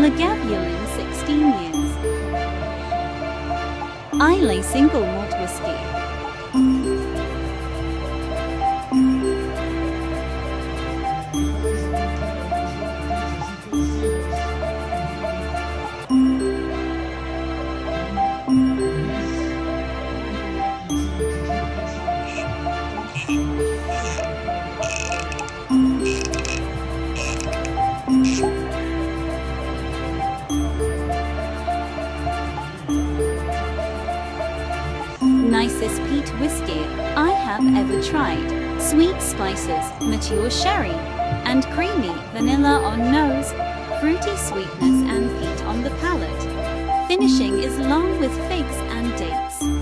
Lagavulin 16 years. Islay single malt whiskey. Nicest peat whiskey I have ever tried. Sweet spices, mature sherry, and creamy vanilla on nose, fruity sweetness and peat on the palate. Finishing is long with figs and dates.